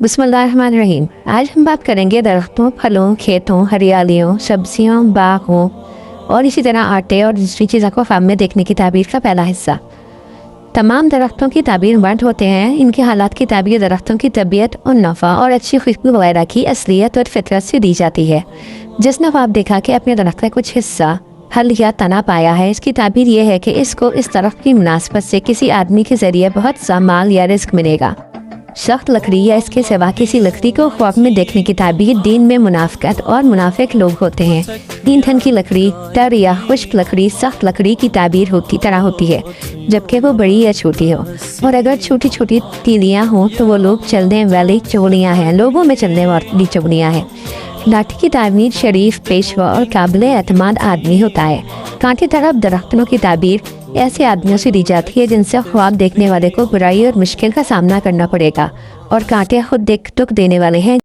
बिस्मिल्लाहिर्रहमानिर्रहीम। आज हम बात करेंगे दरख्तों, फलों, खेतों, हरियालियों, सब्जियों, बागों और इसी तरह आटे और दूसरी चीज़ों को ख्वाब में देखने की ताबीर का पहला हिस्सा। तमाम दरख्तों की ताबीर मर्द होते हैं। इनके हालात की ताबीर दरख्तों की तबीयत और नफ़ा और अच्छी खुशबू वगैरह की असलियत और फितरत से दी जाती है। जिसने ख्वाब देखा कि अपने दरख्त का कुछ हिस्सा हल या तना पाया है, इसकी ताबीर यह है कि इसको इस दरख्त की मुनासबत से किसी आदमी के ज़रिए बहुत सा माल या रिस्क मिलेगा। सख्त लकड़ी या इसके सिवा किसी लकड़ी को ख्वाब में देखने की ताबीर दीन में मुनाफिकत और मुनाफिक लोग होते हैं। ईंधन की लकड़ी, टर या खुश्क लकड़ी सख्त लकड़ी की ताबीर तरह होती है, जबकि वो बड़ी या छोटी हो। और अगर छोटी छोटी तीलियाँ हों तो वो लोग चलने वाली चुगलियाँ हैं, लोगों में चलने वाली चुगलियाँ हैं। लाठी की ताबीर शरीफ, पेशवा और काबिल एतमाद आदमी होता है। कांटे तरफ दरख्तों की ताबीर ऐसे आदमियों से दी जाती है जिनसे ख्वाब देखने वाले को बुराई और मुश्किल का सामना करना पड़ेगा, और कांटे खुद दुख देने वाले हैं